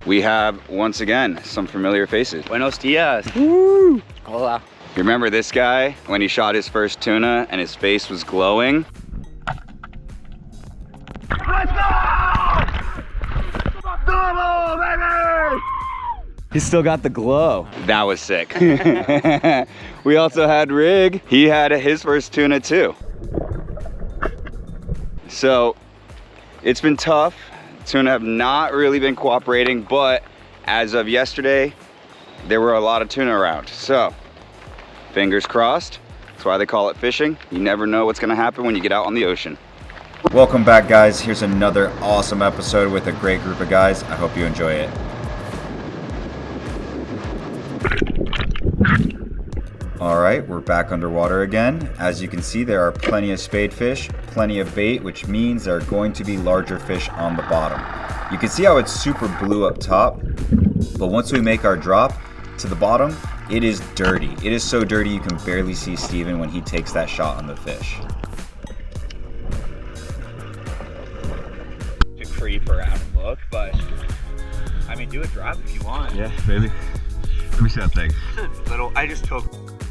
we have, once again, some familiar faces. Buenos dias. Woo! Hola. You remember this guy when he shot his first tuna and his face was glowing? Let's go! Double, baby! He's still got the glow. That was sick. We also had Rig. He had his first tuna too. So it's been tough. Tuna have not really been cooperating, but as of yesterday, there were a lot of tuna around. So fingers crossed. That's why they call it fishing. You never know what's gonna happen when you get out on the ocean. Welcome back, guys. Here's another awesome episode with a great group of guys. I hope you enjoy it. All right, we're back underwater again. As you can see, there are plenty of spade fish, plenty of bait, which means there are going to be larger fish on the bottom. You can see how it's super blue up top, but once we make our drop to the bottom, it is dirty. It is so dirty you can barely see Steven when he takes that shot on the fish. To creep around and look, but I mean, do a drop if you want. Yeah, maybe. Let me see that thing. Little, I just took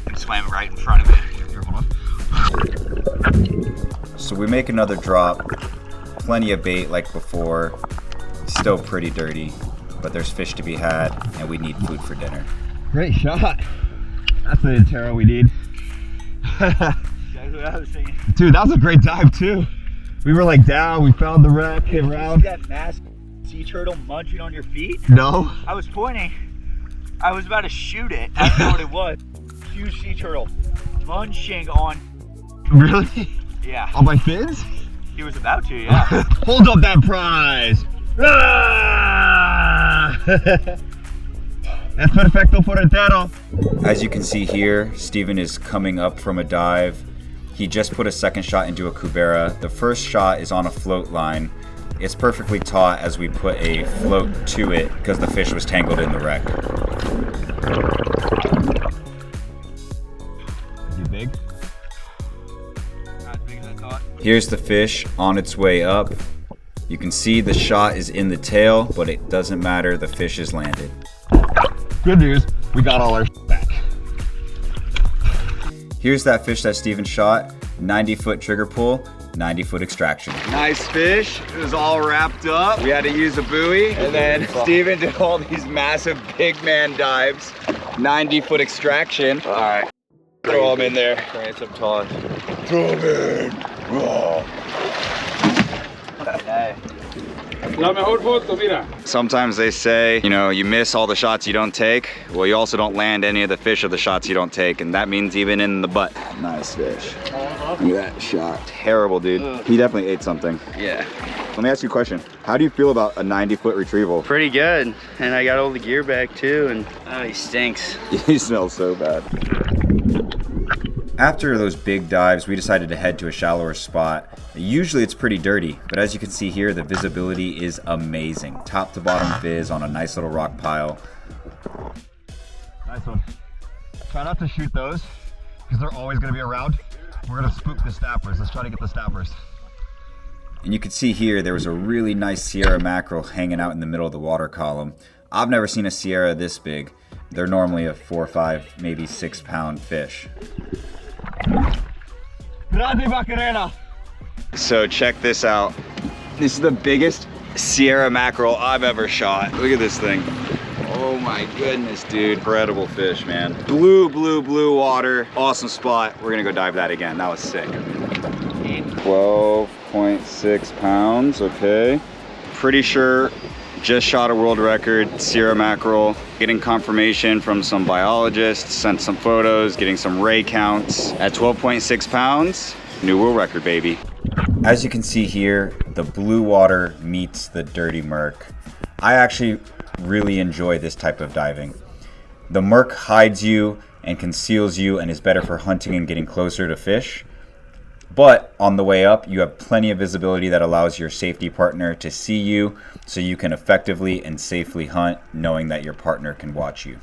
and swam right in front of it. Here, hold on. So we make another drop, plenty of bait like before, still pretty dirty, but there's fish to be had and we need food for dinner. Great shot. That's the Intero we need. Exactly what I was thinking. Dude, that was a great dive too. We were like down, we found the wreck, came around. That massive sea turtle munching on your feet? No. I was pointing. I was about to shoot it. I don't know what it was. Huge sea turtle munching on. Really? Yeah. On my fins? He was about to, yeah. Hold up that prize. Ah! Es perfecto por entero. As you can see here, Steven is coming up from a dive. He just put a second shot into a Cubera. The first shot is on a float line. It's perfectly taut as we put a float to it because the fish was tangled in the wreck. Is he big? Not as big as I thought. Here's the fish on its way up. You can see the shot is in the tail, but it doesn't matter, the fish is landed. Good news, we got all our back. Here's that fish that Steven shot, 90-foot trigger pull, 90-foot extraction. Nice fish. It was all wrapped up. We had to use a buoy, and then Steven did all these massive big man dives. 90-foot extraction. All right, throw them in there. Trying some taunt. Throw them in. Oh. Hey. La mejor foto, mira. Sometimes they say, you know, you miss all the shots you don't take. Well, you also don't land any of the fish of the shots you don't take, and that means even in the butt. Nice fish. Look at that shot. Terrible, dude. He definitely ate something. Yeah. Let me ask you a question. How do you feel about a 90-foot retrieval? Pretty good. And I got all the gear back too, and oh, he stinks. He smells so bad. After those big dives, we decided to head to a shallower spot. Usually it's pretty dirty, but as you can see here, the visibility is amazing. Top to bottom viz on a nice little rock pile. Nice one. Try not to shoot those, because they're always going to be around. We're going to spook the snappers. Let's try to get the snappers. And you can see here, there was a really nice Sierra mackerel hanging out in the middle of the water column. I've never seen a Sierra this big. They're normally a 4 or 5, maybe 6 pound fish. Grande Macarena. So check this out. This is the biggest Sierra mackerel I've ever shot. Look at this thing. Oh my goodness, dude. Incredible fish, man. Blue, blue, blue water. Awesome spot. We're gonna go dive that again. That was sick. 12.6 pounds, okay. Pretty sure just shot a world record Sierra mackerel. Getting confirmation from some biologists, sent some photos, getting some ray counts. At 12.6 pounds, new world record, baby. As you can see here, the blue water meets the dirty murk. I actually really enjoy this type of diving. The murk hides you and conceals you and is better for hunting and getting closer to fish. But on the way up, you have plenty of visibility that allows your safety partner to see you so you can effectively and safely hunt knowing that your partner can watch you.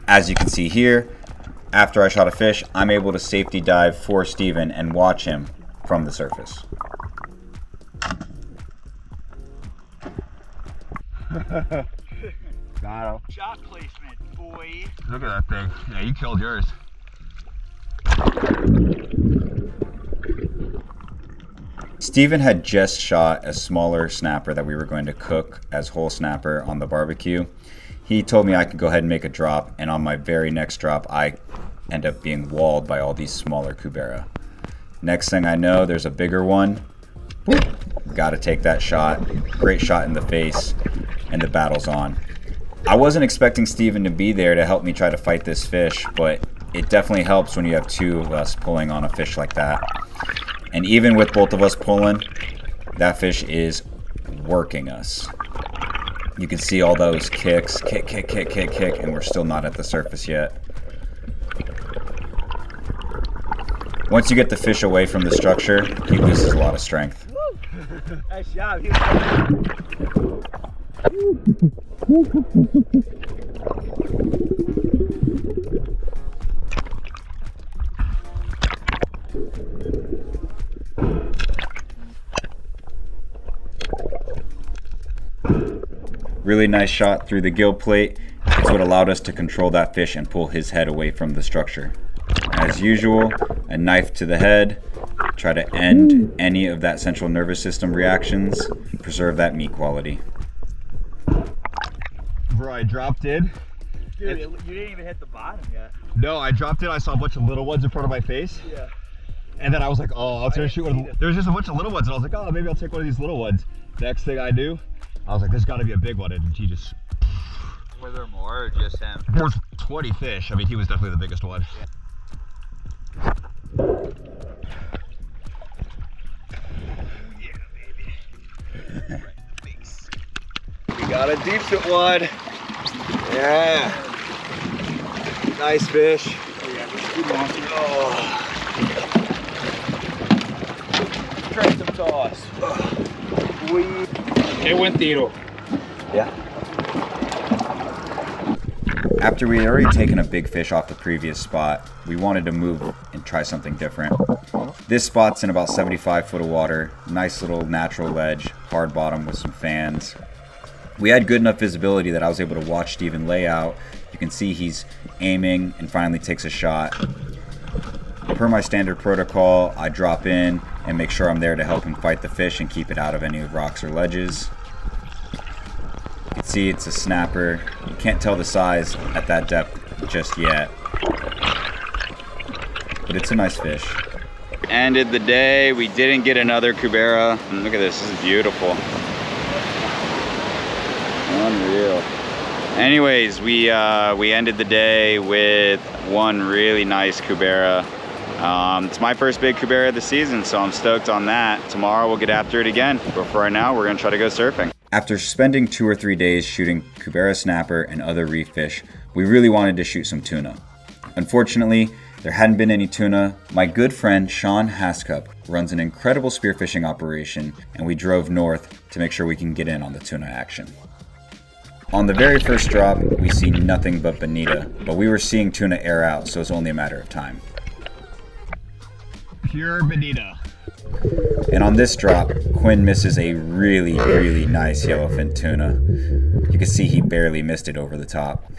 As you can see here, after I shot a fish, I'm able to safety dive for Steven and watch him from the surface. Got him. Shot placement, boy. Look at that thing. Yeah, you killed yours. Steven had just shot a smaller snapper that we were going to cook as whole snapper on the barbecue. He told me I could go ahead and make a drop, and on my very next drop, I end up being walled by all these smaller Cubera. Next thing I know, there's a bigger one. Got to take that shot. Great shot in the face, and the battle's on. I wasn't expecting Steven to be there to help me try to fight this fish, but it definitely helps when you have two of us pulling on a fish like that. And even with both of us pulling, that fish is working us. You can see all those kicks, kick, kick, kick, kick, kick, and we're still not at the surface yet. Once you get the fish away from the structure, he loses a lot of strength. Nice job. Really nice shot through the gill plate. It's what allowed us to control that fish and pull his head away from the structure. As usual, a knife to the head. Try to end any of that central nervous system reactions. Preserve that meat quality. Bro, I dropped in. Dude, you didn't even hit the bottom yet. No, I dropped in. I saw a bunch of little ones in front of my face. Yeah. And then I was like, oh, I was gonna shoot one. There was just a bunch of little ones, and I was like, oh, maybe I'll take one of these little ones. Next thing I knew, I was like, there's gotta be a big one, and he just... Were there more or just him? There was 20 fish. I mean, he was definitely the biggest one. Yeah, baby. We got a decent one. Yeah. Nice fish. Oh. Try some toss. Qué buen tiro. Yeah. After we had already taken a big fish off the previous spot, we wanted to move and try something different. This spot's in about 75 foot of water, nice little natural ledge, hard bottom with some fans. We had good enough visibility that I was able to watch Steven lay out. You can see he's aiming and finally takes a shot. Per my standard protocol, I drop in and make sure I'm there to help him fight the fish and keep it out of any rocks or ledges. You can see it's a snapper. You can't tell the size at that depth just yet, but it's a nice fish. Ended the day. We didn't get another Cubera. Look at this. This is beautiful. Unreal. Anyways, we ended the day with one really nice Cubera. It's my first big Cubera of the season, so I'm stoked on that. Tomorrow we'll get after it again. But for right now, we're gonna try to go surfing. After spending 2 or 3 days shooting Cubera snapper and other reef fish, we really wanted to shoot some tuna. Unfortunately, there hadn't been any tuna. My good friend Sean Hascup runs an incredible spearfishing operation, and we drove north to make sure we can get in on the tuna action. On the very first drop, we see nothing but bonita, but we were seeing tuna air out, so it's only a matter of time. Pure bonita. And on this drop, Quinn misses a really, really nice yellowfin tuna. You can see he barely missed it over the top.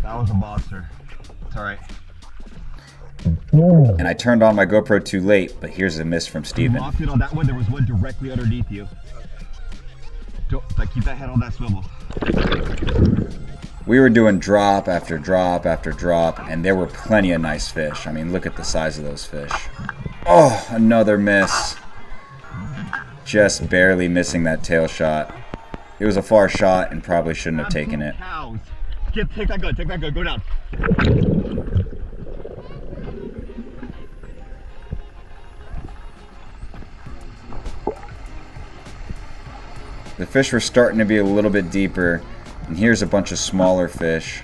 That was a monster. It's all right. And I turned on my GoPro too late, but here's a miss from Steven. Locked it on that one. There was one directly underneath you. Keep that head on that swivel. We were doing drop after drop after drop, and there were plenty of nice fish. I mean, look at the size of those fish. Oh, another miss. Just barely missing that tail shot. It was a far shot and probably shouldn't have taken it. Take that gun, go down. The fish were starting to be a little bit deeper, and here's a bunch of smaller fish.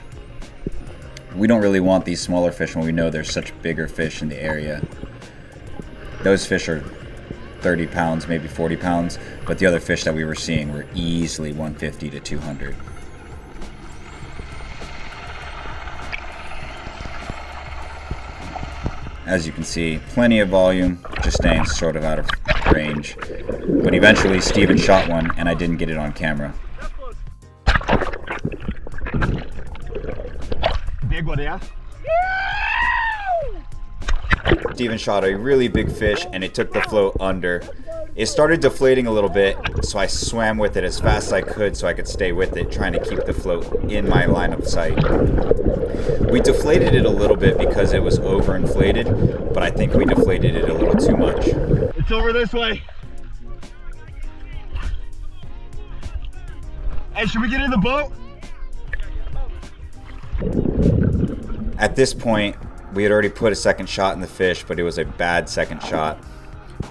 We don't really want these smaller fish when we know there's such bigger fish in the area. Those fish are 30 pounds, maybe 40 pounds, but the other fish that we were seeing were easily 150 to 200. As you can see, plenty of volume, just staying sort of out of range. But eventually Steven shot one and I didn't get it on camera. Big one, yeah? Steven shot a really big fish and it took the float under. It started deflating a little bit, so I swam with it as fast as I could so I could stay with it, trying to keep the float in my line of sight. We deflated it a little bit because it was overinflated, but I think we deflated it a little too much. It's over this way. Hey, should we get in the boat? At this point, we had already put a second shot in the fish, but it was a bad second shot.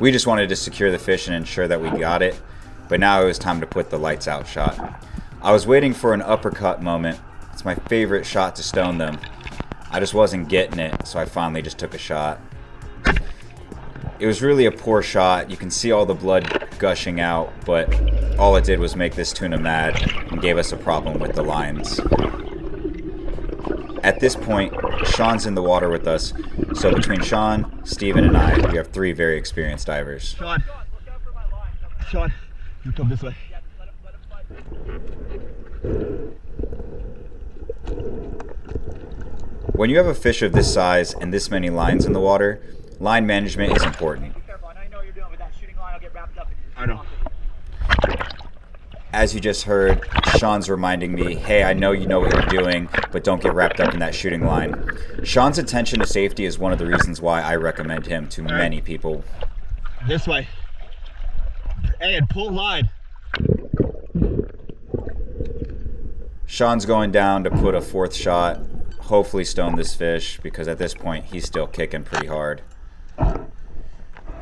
We just wanted to secure the fish and ensure that we got it, but now it was time to put the lights out shot. I was waiting for an uppercut moment. It's my favorite shot to stone them. I just wasn't getting it, so I finally just took a shot. It was really a poor shot. You can see all the blood gushing out, but all it did was make this tuna mad and gave us a problem with the lines. At this point, Sean's in the water with us, so between Sean, Steven, and I, we have 3 very experienced divers. Sean, you come this way. When you have a fish of this size and this many lines in the water, line management is important. Be careful. I know you know what you're doing, but that shooting line will get wrapped up. I know. As you just heard, Sean's reminding me, hey, I know you know what you're doing, but don't get wrapped up in that shooting line. Sean's attention to safety is one of the reasons why I recommend him to many people. This way. Hey, and pull line. Sean's going down to put a 4th shot, hopefully stone this fish, because at this point he's still kicking pretty hard.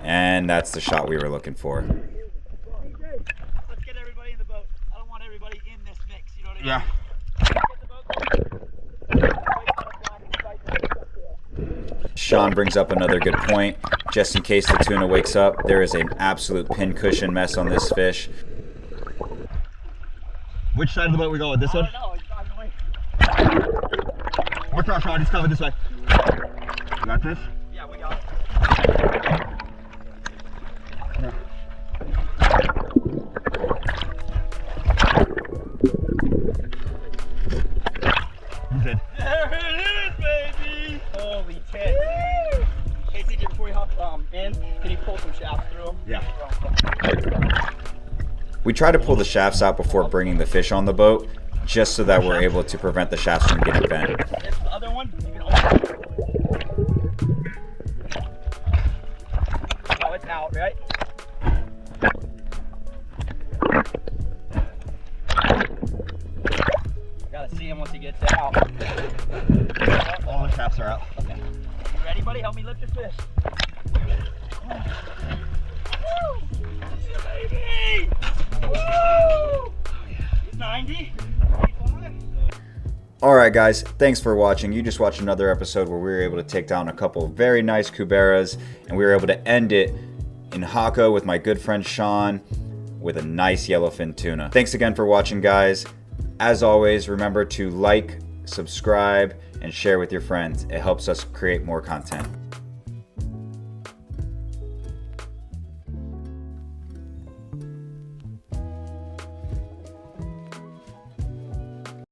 And that's the shot we were looking for. Let's get everybody in the boat. I don't want everybody in this mix, you know what I mean? Yeah. Sean brings up another good point. Just in case the tuna wakes up, there is an absolute pincushion mess on this fish. Which side of the boat we going? This one? No, it's driving away. We're cross rod, he's coming this way. You got this? Yeah, we got it. He's in. There it is, baby! Holy shit. Hey, CJ, before we hop in, can you pull some shafts through them? Yeah. We try to pull the shafts out before bringing the fish on the boat, just so that we're able to prevent the shafts from getting bent. This the other one. You can oh, it's out, right? Gotta see him once he gets out. All the traps are out. Okay. You ready, buddy? Help me lift your fish. Woo! Baby! Woo! 90. Alright guys, thanks for watching. You just watched another episode where we were able to take down a couple of very nice Cuberas, and we were able to end it in Hako with my good friend Sean with a nice yellowfin tuna. Thanks again for watching, guys. As always, remember to like, subscribe, and share with your friends. It helps us create more content.